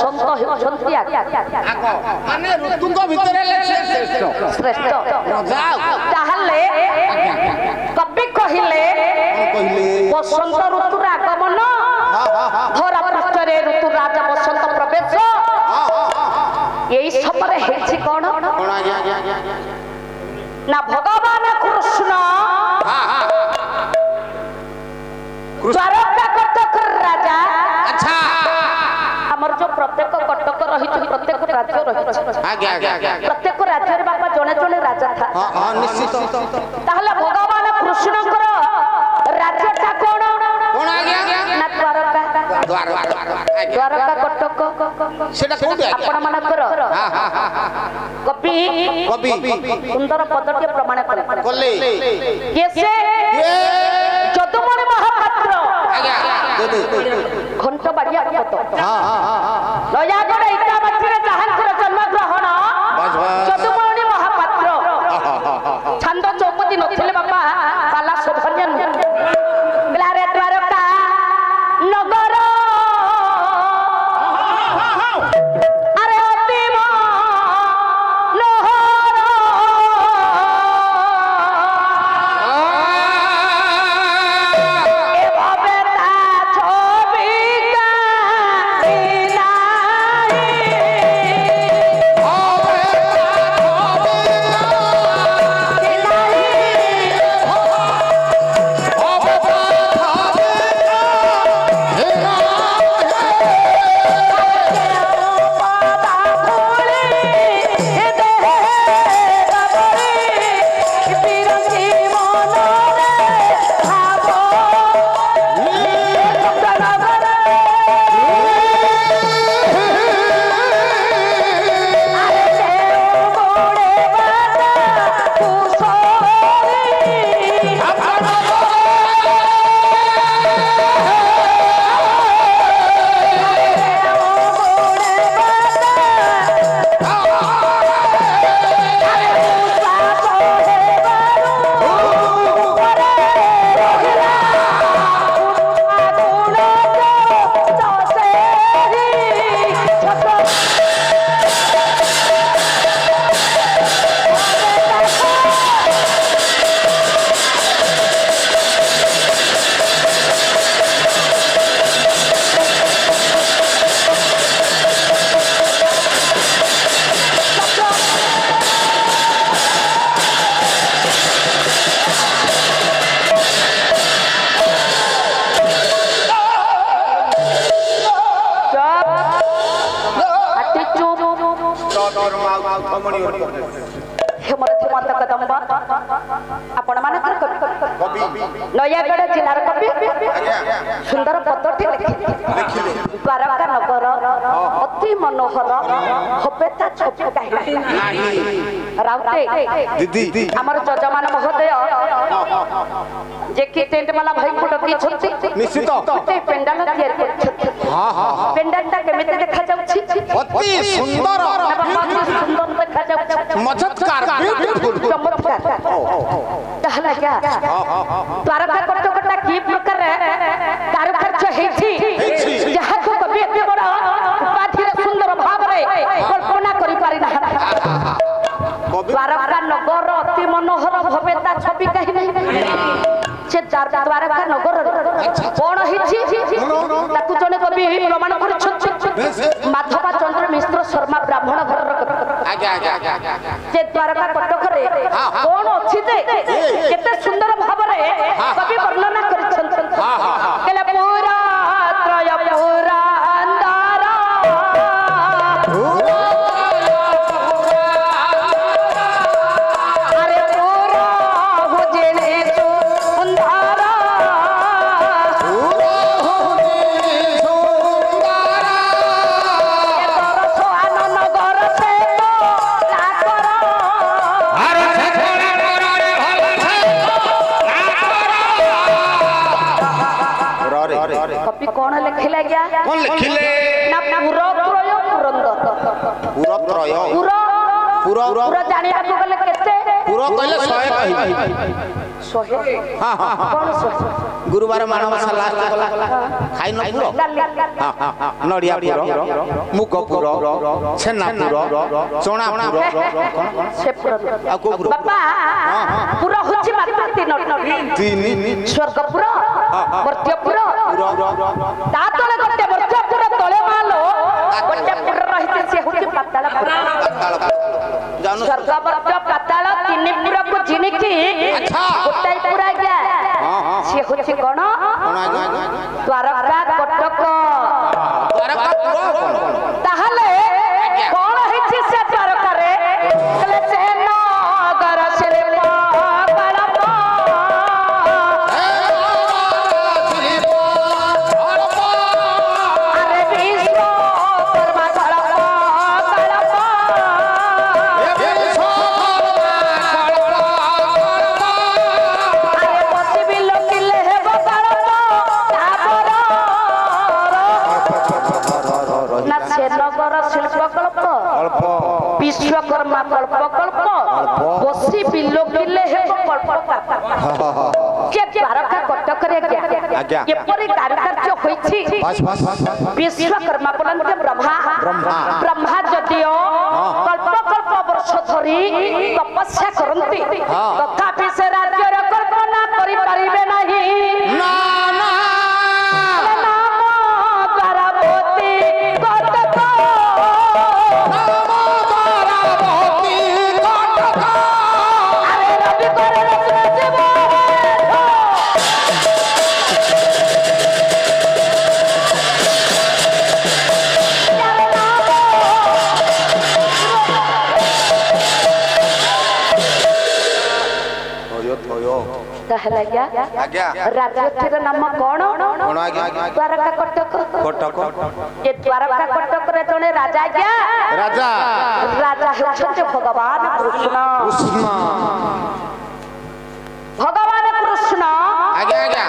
बसंत हेउछंती आगो माने ऋतुको भितरे श्रेष्ठ ताहले कवि कहिले बसंत ऋतुर आगमन धरा पृष्ठरे ऋतु राजा बसंत प्रवेश यही समय हेछि कोन ना भगवान कृष्ण द्वारका कटक राजा अच्छा हमर जो प्रत्येक कटक रही प्रत्येक राज्य रही आगे प्रत्येक राज्य रे बापा जने जने राजा था हां निश्चित ताहले भगवान कृष्णकर राज्यटा कोन आगे ना द्वारका द्वारका कटक सेटा कोठी आपण मानकर कवि सुंदर पदटी प्रमाण कले केसे যদুমণি মহাপাত্র ঘণ্ট বাড়িয়া কত নয়াগড় ইটামাটিরে যাহাঙ্কর জন্মগ্রহণ যদুমণি মহাপাত্র ছন্দ চৌপতি নথিলে বাপা পালা শোভনীয় রে দ্বারকা নগর আরে অতিম नयागढ़ जिलार कवि सुंदर पदटी लिखिले द्वारका नगर अति मनोहर हबेता छवि कहिला राउते दीदी हमर जजमान महोदय जे कि टेंट वाला भाई को डकी छथि निश्चित ते पेंडाल तैयार करछथि हां हां पेंडालटा केमिते देखा जाउछि अति सुंदर सुंदर देखा जाउछि मजतकार ब्यूटीफुल चमत्कार कहला क्या द्वारका कटकटा की प्रकार कारुकार्य हेछि जहा को कवि एते बड़ उपाधि रे सुंदर भाव रे कल्पना करि पारि ना द्वारका नगर अति मनोहर भवेता छवि कहि नहीं से द्वारका नगर कोन हिछि ताकु जने कवि प्रमाण करछथि माधव चंद्र मिश्र शर्मा ब्राह्मण घर आगे जे द्वारका कटक रे कोन अछि जे केते सुंदर भाव रे कवि वर्णना करछथि केले पूरा त्रय पूरा अंधारा अरे पूरा हुजने तो अंधारा नगर से कवि कौन लिखिले गया कौन लिखिले ना पूरा त्रय पुरंदर पूरा त्रय पूरा पूरा जानिया को गले केते पूरा कहले 100 कहि सोहे हां हां कौन सोहे गुरुवार मानवास लास्ट गला खाइ न पुरो हां हां नडिया पुरो मुग पुरो छेना पुरो चोणा पुरो से पुरो आ को पुरो बाबा पुरो होची मात्र तीन स्वर्ग पुरो मर्त्य पुरो ता तले गटे मर्त्य पुरो तले मालो गटे पुरो रहिते से होची पाताल पुरो स्वर्ग मर्त्य पाताल तीन पुरो को जिनिकी अच्छा गोटाई पुरा गया से होची कोन द्वारका कटक द्वारका पुरो ताहले कोन हिची से द्वारका रे कले से नगर शिल्प कलप अरे विश्व कर्मा कलप कलप अरे बसिबि लोकिले हेब कलप तापर ना से नगर शिल्प कल्प विश्वकर्मा कल्प कल्प बसी बिलो किले हे कल्प के द्वारका कटक रे गया केपरि कारुकार्य होइछि विश्वकर्मा बोलन्ते ब्रह्मा ब्रह्मा जदियो कल्प कल्प वर्ष धरि तपस्या करन्ति तथापि से राज्यर कल्पना करि परिबे नाही ना ना आज्ञा राज्य नाम कौन कोन आज्ञा द्वारका कटक कटक ये द्वारका कटक रे जने राजा आज्ञा राजा राजा होछते भगवान कृष्ण भगवान कृष्ण आज्ञा आज्ञा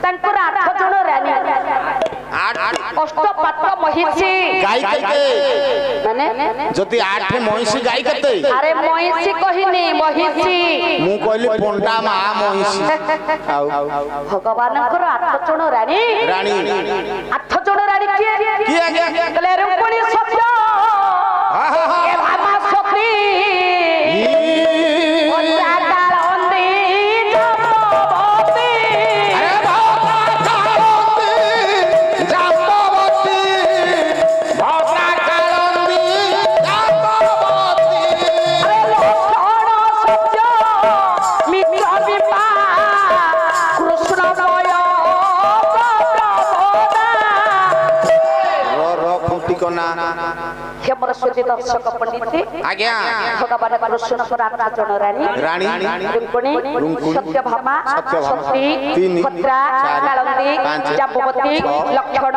तनपुर 8 जण रानी 8 अष्टपात्र महिषी गाय कते माने जति 8 महिषी गाय कते अरे महिषी कहिनी महिषी मु कहली पंडा मा महिषी भगवान 8 जण रानी रानी 8 जण रानी की आज्ञा कले रुक्मिणी सत्य ए भामा सखी सरस्वती दर्शक पंडित आज्ञा भगवान कृष्ण 8 जण रानी रानी रुक्मिणी सत्यभामा सती भद्रा कालंदी जाम्बवती लक्षण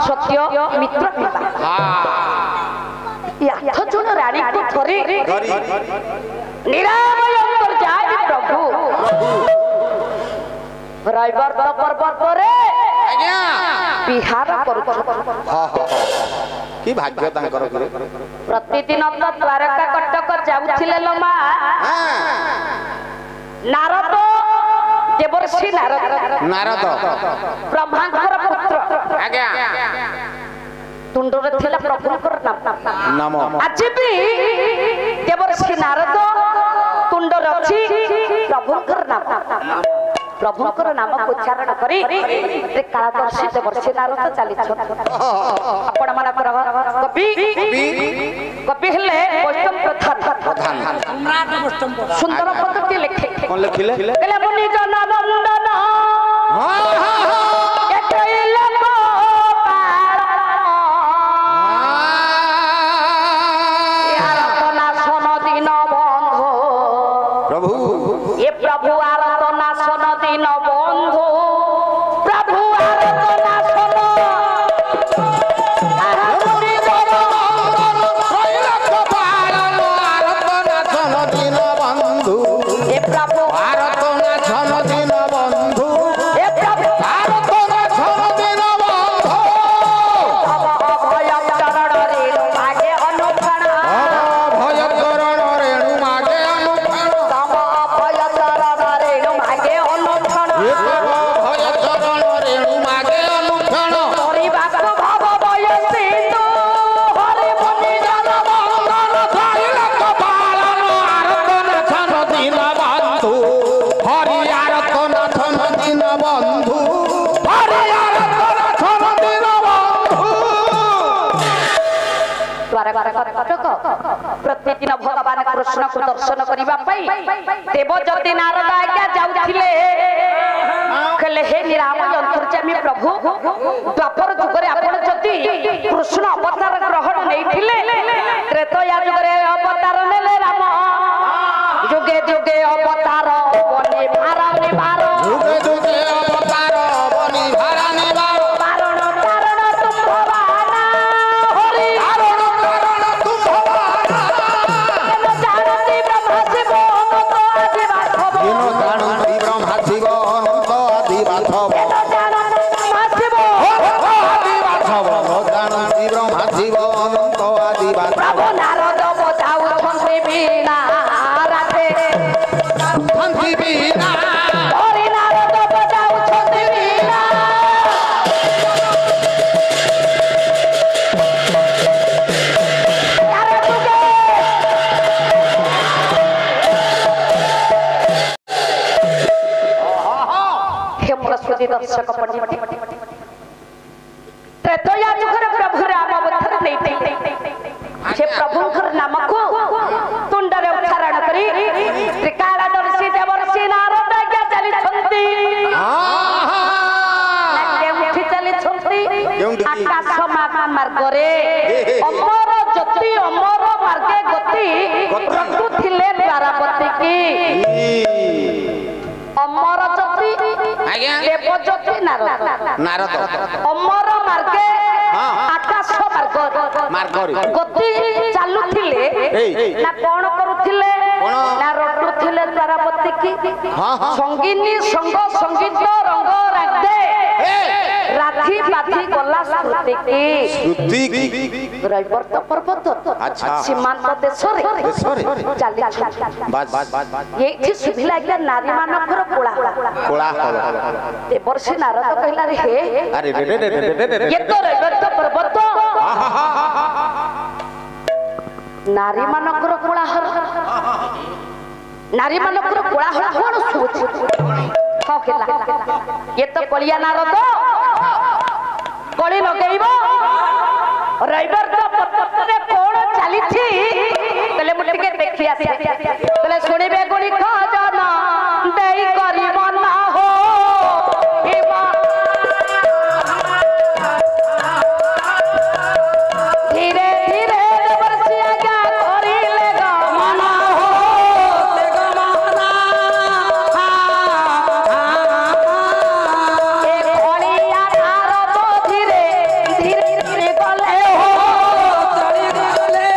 सत्य मित्र या 8 जण रानी को धरी निरामय अंतर्जामी प्रभु रविवार पर्वत रे आज्ञा बिहार करू की भाग्य तांकर प्रतिदिन तो द्वारका कटक जाउथिले लमा नारद देवर्षि नारद ब्रह्मांकर पुत्र आज्ञा तुंडरे थिला प्रभुंकर नाम आज भी देवर्षि नारद तुंड रछि प्रभुंकर नाम प्रभुंकर नाम उच्चारण करी कालदर्शी देवर्षि नारद चली आपण मानकर कवि कवि हेले वैष्णव प्रधान सुंदर पद्धति लिखे कोन लिखिले कहले मुनि जन वंदन प्रतिदिन भगवान कृष्ण को दर्शन करने देवज्योति नारद आज्ञा जाउथिले कहले हे निरामय अंतर्यामी प्रभु द्वापर जुगरे आपण जति कृष्ण अवतार ग्रहण नैथिले त्रेतया जुगरे अवतार नेले राम जुगे जुगे अवतार बनि भारा निवार जुगे जुगे अवतार बनि भारा निवार कारण कारण तुम भवाना हरि कारण कारण तुम भवाना जानती ब्रह्मा शिव अनंत आदि वासव इनो जानती ब्रह्मा शिव अनंत आदि वासव जानती ब्रह्मा शिव अनंत आदि वासव प्रभु नारद बजाऊ छंत्री बीना राधे छंत्री बीना हरि नारद बजाऊ छंत्री बीना यारे तुगे हे प्रस्तुति दर्शक पंडित त्रेतया जुगर प्रभु राम अवतार नहीं से प्रभुंकर नाम को तुंडरे उच्चारण करी त्रिकालदर्शी देवर्षि नारद आज्ञा चली छंती उठी चली छंती आकाश मार्ग रे अमर ज्योति अमर मार्गे गति रघु थिले द्वारापति की अमर ज्योति देवज्योति नारद नारद अमर मार्गे आकाश मार्ग गति चालुथिले ना कोन करूथिले ना रटुथिले द्वारापति की संगीनी संग संगीत रंग राधे राधी पाथी गला स्मृति की रैवर्त पर्वत अच्छा सीमांत देशरे चाली बस ये थी सुभिला गया नारी मानकर कोला देवर्षि नारद कहला रे हे अरे रे रे रे रे ये तो रैवर्त पर्वत नारी मानकर कोलाहल नारी मानकर कोलाहल कोन सुबुछि कहला ये तो कलिया नारद कली लगेइबो रैवर्त पर्वत रे कोन चाली छी तले मुटे के देखि आसी तले सुनिबे गुणी खजाना देई करिब ना हो हेमा धीरे धीरे देवर्षि आज्ञा करिले गमन हो ते गमना ए कलिया नारद धीरे धीरे धीरे गले हो चली गले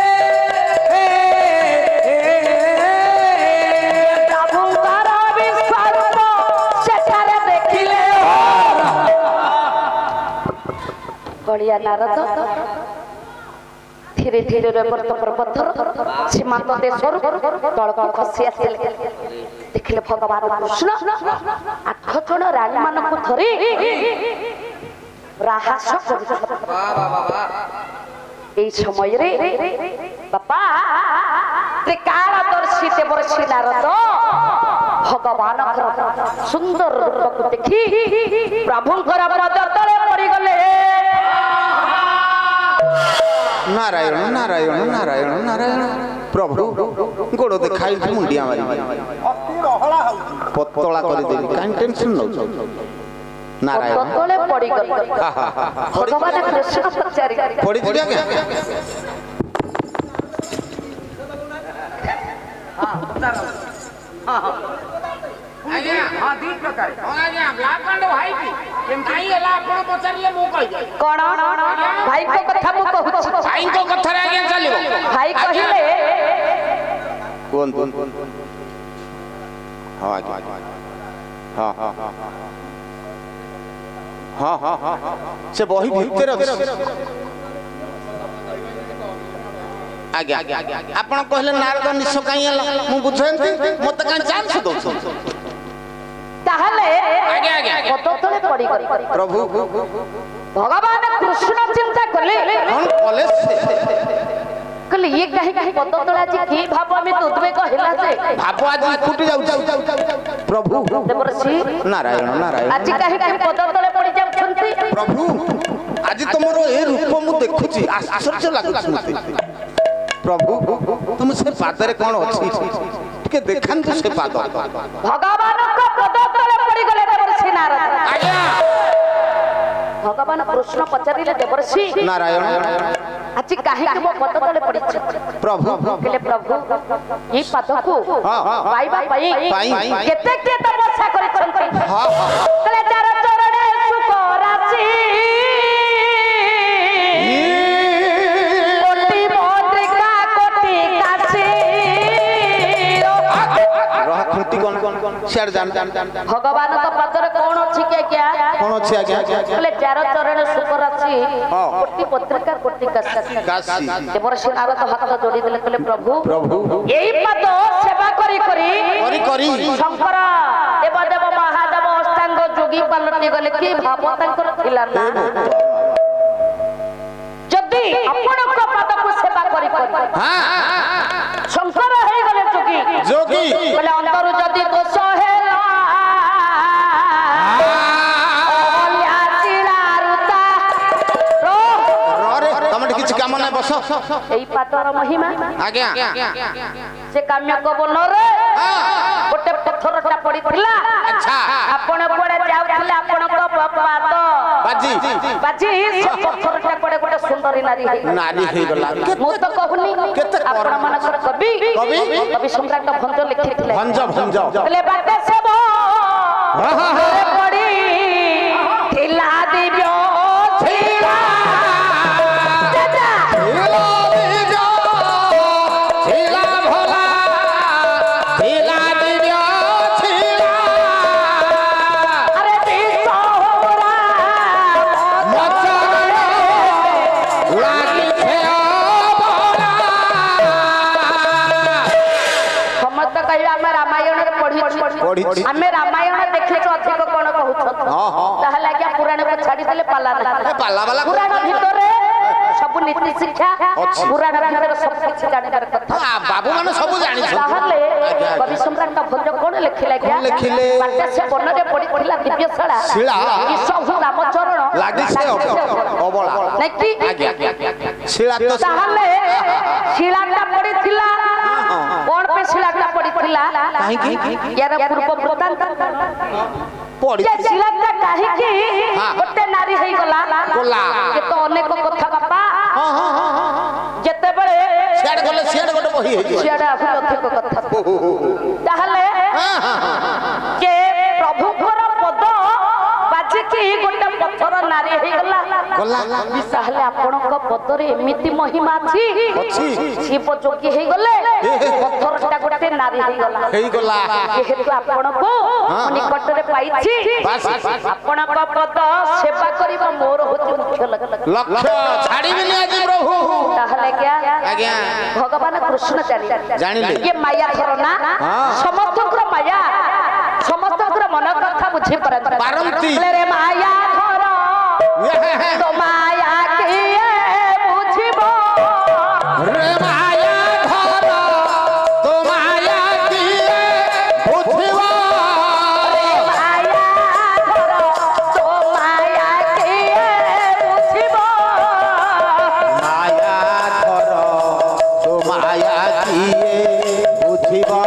प्रभुंकर विश्वरूप सेठारे देखिले हो कलिया नारद धीरे धीरे रैवर्त पर्वत सीमांत देशर तलक खसी आसिले देखिले भगवान कृष्ण 8 जन रानी मानक धरी राहास এই সময় রে বাপা ত্রিকালদর্শী দেবর্ষি নারদ ভগবান সুন্দর রূপକୁ দেখি প্রভুଙ୍କର পଦ ତଳେ ପଡ଼ିଗଲେ नारायण नारायण नारायण नारायण प्रभु गोड़ देखाई मुंडिया मारी पतला कर दे काई टेंशन न नारायण तले पड़ी गई भगवान कृष्ण पचारि पड़ी दिया क्या आज्ञा हां दी प्रकार आज्ञा लाखंड भाई की केम काई एला आपण पचारले मु कहि जाय कोन भाई को कथा मु कहू भाई को कथा रे आज्ञा चलिबो भाई कहिले कौन हां आज्ञा हां हां हां हां हां से बही भीतर आज्ञा आपण कहले नारद निश काई एला मु बुझेंती मते काई चांस दो ताहले आज्ञा आज्ञा कत तले पड़ी गई प्रभु भगवान कृष्ण चिंता करले कौन कॉलेज से कहले ये कहीं कहीं पद तले आज की भाव में उद्वेग कहला से भाव आज फुट जाउ प्रभु देवर्षि नारायण नारायण आज कहीं कहीं पद तले पड़ी जाउछंती प्रभु आज तुमरो ए रूप मु देखुची आश्चर्य लागुछ मते प्रभु तुम से पादरे कौन अछि टिके देखांतु से पाद भगवान को पद तले पड़ी गले देवर्षि नारद आज्ञा भगवान कृष्ण पचारिले देवर्षि नारायण आज काहे के मो पद तले पड़ी प्रभु कहले प्रभु ई पद को पाइबा पई केते के तपस्या करि छथि कहले चार चरणे सुख राशि कोटि मोद्रिका कोटि काशी रह खुंती कोन शेर जान भगवान तो पदरे कोन अछि के क्या कोन अछि आज्ञा कहले चार चरणे सुख राशि कोटि पत्रिका कोटि काशी देवर्षि नारद हाथ जोड़ी देले कहले प्रभु एई पद सेवा करी करी शंकर देवदेव महादेव अष्टांग जोगी पलटि गले कि भाव तांकर थिला ना जदी अपन को पद को सेवा करी हां शंकर हे गले जोगी कहले अंदर जदी दोष हेला ओलिया चिरारुता रे तमन किछ काम नै बस एई पातर महिमा आज्ञा से काम्य को बोलो रे गोटे पत्थरटा पड़ी थिला अच्छा आपण कोडे जाउथिले आपण को पाद बाजी से पत्थरटा कोडे गोटे सुंदरी नारी हे गला मु तो कहूनी आपण मानकर कवि सम्राट भंज लिखिथिले भंज ले बाटे से बो पड़ी थिला दिव्य छिला हमें रामायण देखले तो अधिक कोन कहउछ ताहला क्या पुराण को छाडी देले पाला वाला पुराण भीतर सब नीति शिक्षा पुराण भीतर सब कुछ जानिबार कथा बाबू माने सब जानि ताहले कवि सम्राट भंज कोन लिखिला क्या बाटे से बनरे पड़ी पड़िला दिव्यशाला ई सब रामचरण लागी से अबला नै की शिला तो ताहले शिलाटा पड़ी थिला कोन पे शिलाटा पड़ी थिला काहे की यार पूर्व वृत्तांत पड़ी जे शिलाटा काहे की गोटे नारी हेई गला के तो अनेक कथा बापा जते बळे शेड गोटे बही हे शेड आफु अधिक कथा ताहले के प्रभुकर पद बाजी की गोटे पत्थर नारी हेई गला ताहले आपनक पदरे एमिति महिमा अछि शिव जोगी हेई गले पत्थरटा गोटे नारी हेई गला जेहेतु आपनको निकट रे पाइछि आपनक पद सेवा करिब मोर होति मुख्य लक्ष्य छाड़ीबिनी आज प्रभु ताहले क्या आज्ञा भगवान कृष्ण जानिले ये माया धरना समस्तकर माया समस्तकर मन कथा बुझी पारंती रे माया धर तो माया किए बुझिबो रे माया धर तो माया किए बुझिबो रे माया धर तो माया किए बुझिबो माया धर तो माया किए बुझिबो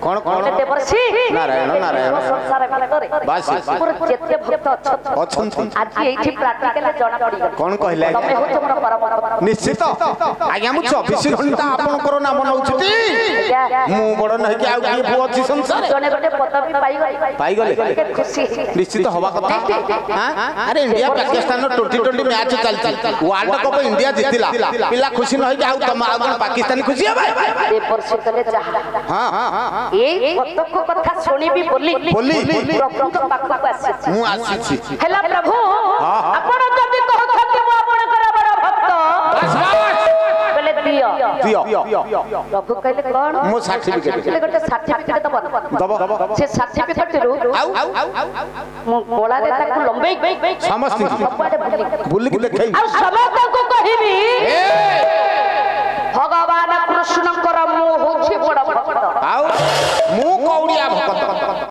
कौन कौन देवर्षि नारायण नारायण संसार भितरे बास मोर जेते भक्त अछन आज एठी प्रैक्टिकल जणा पड़ी गला कौन कहले तमे हो तुमर परम निश्चित आज्ञा मु 24 घंटा आपनकर नाम नउछती मु बड़ नहीं कि आ की पुओ अछि संसार जने गटे पदवी पाई गले खुशी निश्चित हवा कथा हां अरे इंडिया पाकिस्तान 2020 मैच चलती वर्ल्ड कप इंडिया जीतिला पिला खुशी नहीं कि आ तुम पाकिस्तानी खुशी है देवर्षि कले चाह हां हां ए कतक कथा सुनी भी बोली प्रभु तो पाखु आसी मु आसी हेला प्रभु आपण जदी कहथि मु आपनकर बड़ भक्त बोले दियो प्रभु कहले कोन मो सर्टिफिकेट गटे सर्टिफिकेट दब से सर्टिफिकेट रु मु बोला रे ताकू लंबे समस्त सबडे बुल्ली के देखै आ समस्त को कहिबी भगवान कृष्णकर मु होछि बड़ भक्त आउ मु कौड़िया भक्त